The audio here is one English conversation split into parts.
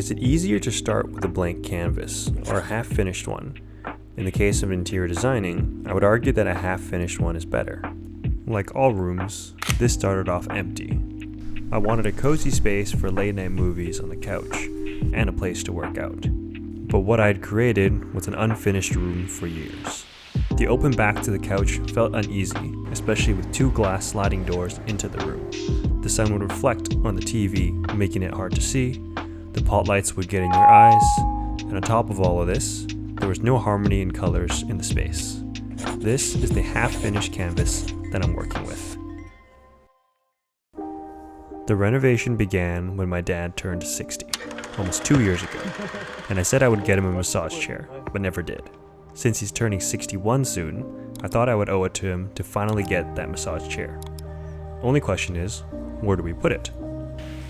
Is it easier to start with a blank canvas or a half-finished one? In the case of interior designing, I would argue that a half-finished one is better. Like all rooms, this started off empty. I wanted a cozy space for late-night movies on the couch, and a place to work out. But what I had created was an unfinished room for years. The open back to the couch felt uneasy, especially with two glass sliding doors into the room. The sun would reflect on the TV, making it hard to see. The pot lights would get in your eyes, and on top of all of this, there was no harmony in colors in the space. This is the half-finished canvas that I'm working with. The renovation began when my dad turned 60, almost 2 years ago, and I said I would get him a massage chair, but never did. Since he's turning 61 soon, I thought I would owe it to him to finally get that massage chair. Only question is, where do we put it?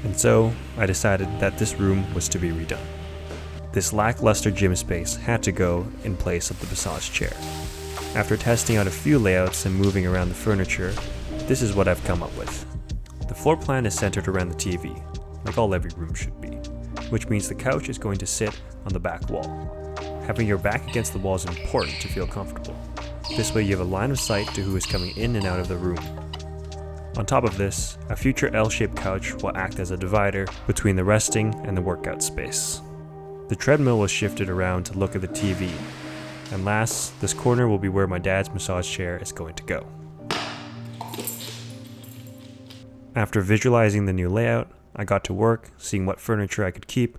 And so, I decided that this room was to be redone. This lackluster gym space had to go in place of the massage chair. After testing out a few layouts and moving around the furniture, this is what I've come up with. The floor plan is centered around the TV, like all every room should be, which means the couch is going to sit on the back wall. Having your back against the wall is important to feel comfortable. This way you have a line of sight to who is coming in and out of the room. On top of this, a future L-shaped couch will act as a divider between the resting and the workout space. The treadmill was shifted around to look at the TV. And last, this corner will be where my dad's massage chair is going to go. After visualizing the new layout, I got to work seeing what furniture I could keep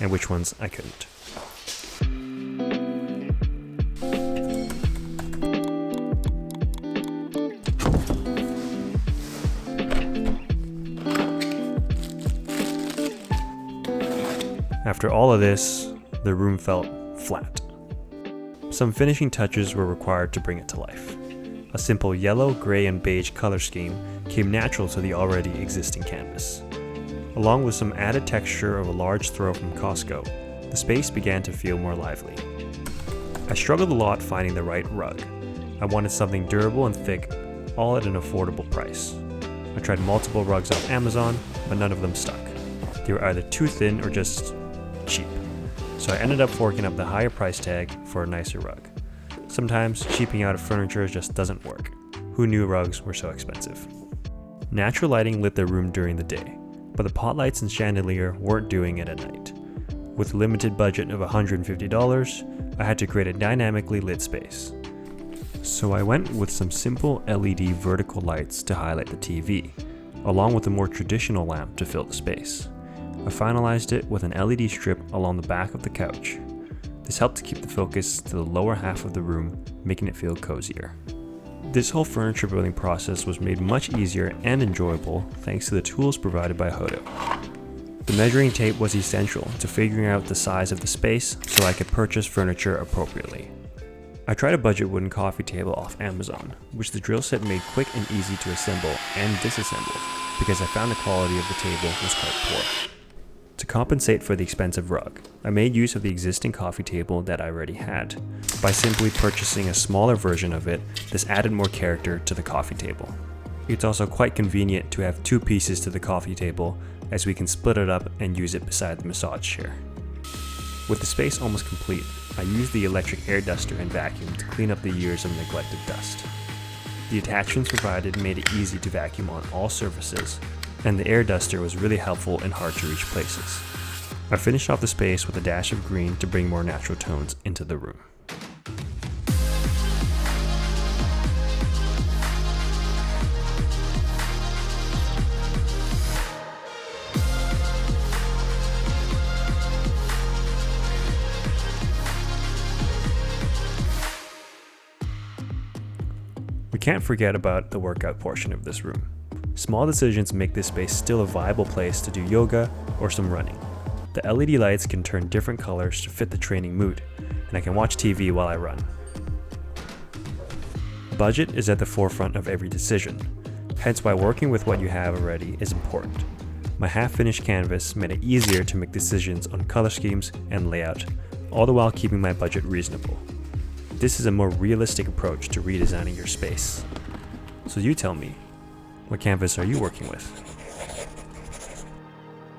and which ones I couldn't. After all of this, the room felt flat. Some finishing touches were required to bring it to life. A simple yellow, gray, and beige color scheme came natural to the already existing canvas. Along with some added texture of a large throw from Costco, the space began to feel more lively. I struggled a lot finding the right rug. I wanted something durable and thick, all at an affordable price. I tried multiple rugs off Amazon, but none of them stuck. They were either too thin or just cheap, so I ended up forking up the higher price tag for a nicer rug. Sometimes cheaping out of furniture just doesn't work. Who knew rugs were so expensive? Natural lighting lit the room during the day, but the pot lights and chandelier weren't doing it at night. With a limited budget of $150, I had to create a dynamically lit space. So I went with some simple LED vertical lights to highlight the TV, along with a more traditional lamp to fill the space. I finalized it with an LED strip along the back of the couch. This helped to keep the focus to the lower half of the room, making it feel cozier. This whole furniture building process was made much easier and enjoyable thanks to the tools provided by HOTO. The measuring tape was essential to figuring out the size of the space so I could purchase furniture appropriately. I tried a budget wooden coffee table off Amazon, which the drill set made quick and easy to assemble and disassemble because I found the quality of the table was quite poor. To compensate for the expensive rug, I made use of the existing coffee table that I already had. By simply purchasing a smaller version of it, this added more character to the coffee table. It's also quite convenient to have two pieces to the coffee table, as we can split it up and use it beside the massage chair. With the space almost complete, I used the electric air duster and vacuum to clean up the years of neglected dust. The attachments provided made it easy to vacuum on all surfaces, and the air duster was really helpful in hard to reach places. I finished off the space with a dash of green to bring more natural tones into the room. We can't forget about the workout portion of this room. Small decisions make this space still a viable place to do yoga or some running. The LED lights can turn different colors to fit the training mood, and I can watch TV while I run. Budget is at the forefront of every decision, hence why working with what you have already is important. My half-finished canvas made it easier to make decisions on color schemes and layout, all the while keeping my budget reasonable. This is a more realistic approach to redesigning your space. So you tell me, what canvas are you working with?